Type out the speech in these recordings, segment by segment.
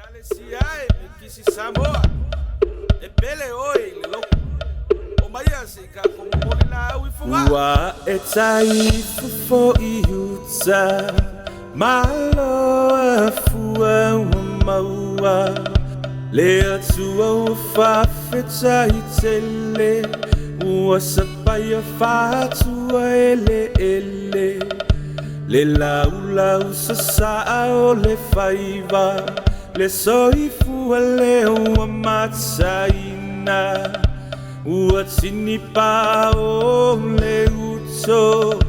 Alessiai, Kisi Samoa, e Pele oi, lo. O Maria Sika, como Molina, Wifunga. Wa etai fufo iuta, malo afua maua. Lea tua fa feta itele, ua sapaya fatua ele. Le lau sa o le faiva, le soifua le ua matsaina. Ua tini pa o le uto,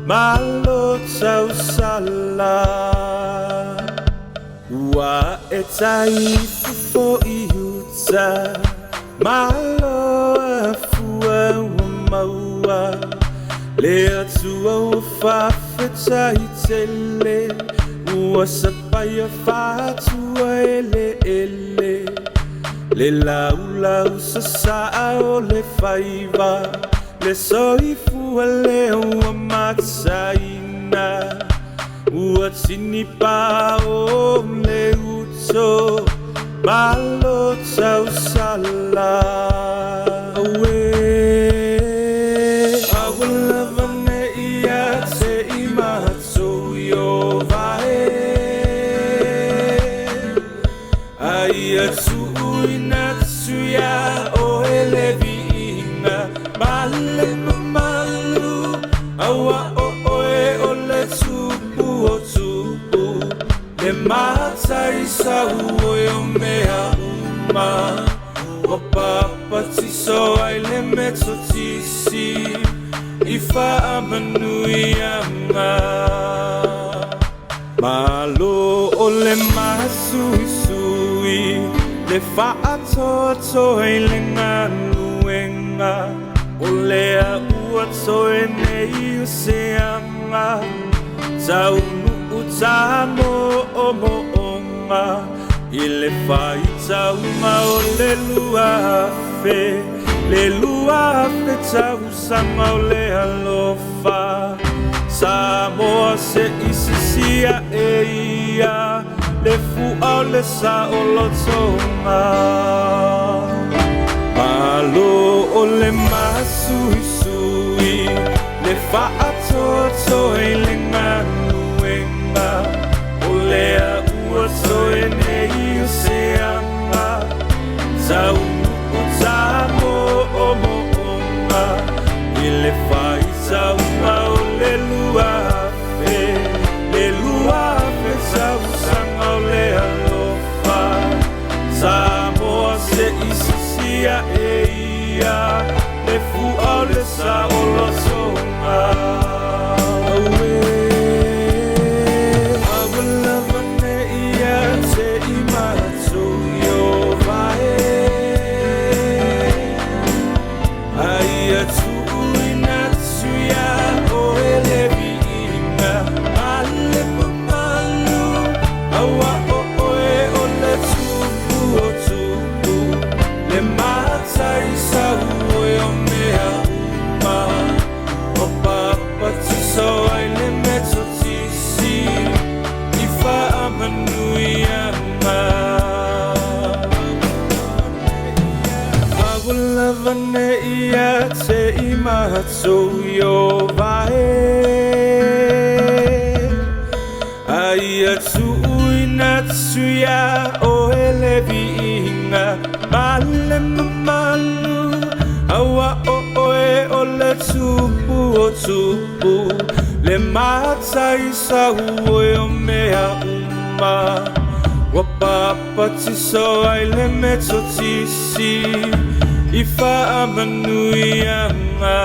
malo tau sala. Ua etai fufo iuta, malo afua maua. Le atua fa feta itele, ua sapaya fatua ele. Le lau sa o le faiva, le soifua le ua matsaina. Ua tini pa o le uto, malo tau sala. Ia tuinatsuya o elevinga male malu awa o le tupu le mata isa o mea uma o papa tiso ai le metotisi ifa amanuianga malo o le masui le fa'atoto e le nganuenga o lea ua toe nei useanga taunu utamo o mo'onga i le faitauma o le lua afe tausanga o le alofa Samoa se isisia e ia le fu'a le sa o lotonga Malo o le masuisui le fa'atoto e le nganuenga o lea ua toe nei useanga taunu o tamo o mo'onga i le faitauma o le lua afe tausanga o le alofa Samoa se isisia e ia le fu'a le sa o lotonga Awalava ne ia te imatou yo vae Aia tuinatsuya o elevinga male malu awa o le tupu le mata isa o mea uma o papa tiso ai le metotisi ifa amanuianga Awalava ne ia te imatou yo vae Aia tuinatsuya o elevinga male malu awa o le tupu le mata isa o mea uma wa papa tiso ai le metotisi ifa amanuianga